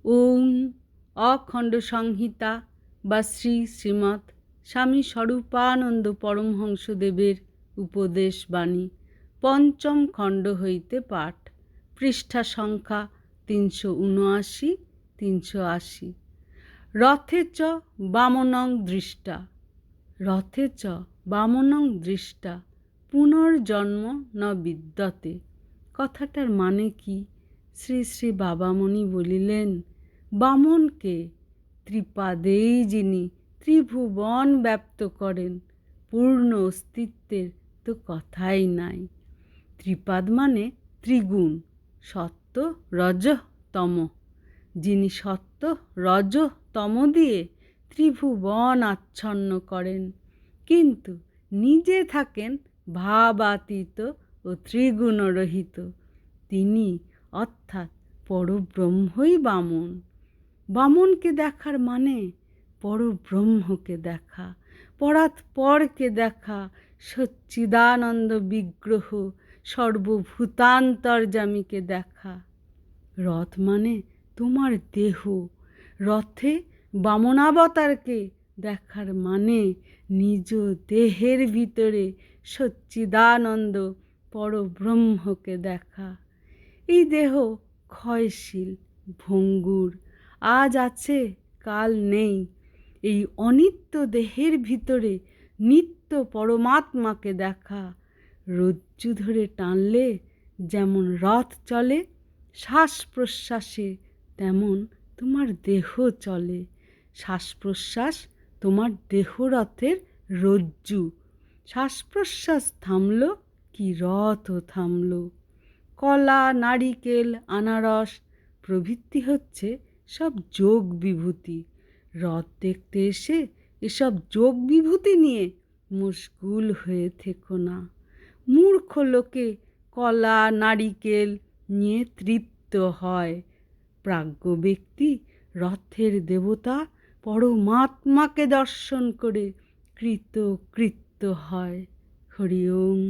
ওং অখণ্ড সংহিতা বা শ্রীমৎ স্বামী স্বরূপানন্দ পরমহংসদেবের উপদেশ বাণী, পঞ্চম খণ্ড হইতে পাঠ। পৃষ্ঠা সংখ্যা 379-380। রথে চ বামনং দৃষ্টা, রথে চ বামনং দৃষ্টা পুনর্জন্ম ন বিদ্যতে। কথাটার মানে কি? শ্রী শ্রী বাবামণি বলিলেন, বামনকে ত্রিপাদেই যিনি ত্রিভুবন ব্যপ্ত করেন, পূর্ণ অস্তিত্বের তো কথাই নাই। ত্রিপাদ মানে ত্রিগুণ, সত্য রজঃ তম। যিনি সত্য রজঃ তম দিয়ে ত্রিভুবন আচ্ছন্ন করেন, কিন্তু নিজে থাকেন ভাবাতীত ও ত্রিগুণরহিত, তিনি অর্থাৎ পরব্রহ্মই বামন। বামনকে দেখার মানে পরব্রহ্মকে দেখা, পরাৎপরকে দেখা, সচ্চিদানন্দ বিগ্রহ সর্বভূতান্তর্যামীকে দেখা। রথ মানে তোমার দেহ, রথে বামনাবতারকে দেখার মানে নিজ দেহের ভিতরে সচ্চিদানন্দ পরব্রহ্মকে দেখা। এই দেহ ক্ষয়শীল, ভঙ্গুর, আজ আছে কাল নেই। এই অনিত্য দেহের ভিতরে নিত্য পরমাত্মাকে দেখা। রজ্জু ধরে টানলে যেমন রথ চলে, শ্বাস প্রশ্বাসে তেমন তোমার দেহ চলে। শ্বাস প্রশ্বাস তোমার দেহরথের রজ্জু। শ্বাস প্রশ্বাস থামল কি রথও থামল। কলা, নারিকেল, আনারস প্রভৃতি হচ্ছে সব যোগ বিভূতি। রথ দেখতে এসে এসব যোগ বিভূতি নিয়ে মশগুল হয়ে থেকো না। মূর্খ লোকে কলা নারিকেল নিয়ে তৃপ্ত হয়, প্রাজ্ঞ ব্যক্তি রথের দেবতা পরমাত্মাকে দর্শন করে কৃতকৃত্য হয়। হরি ওম।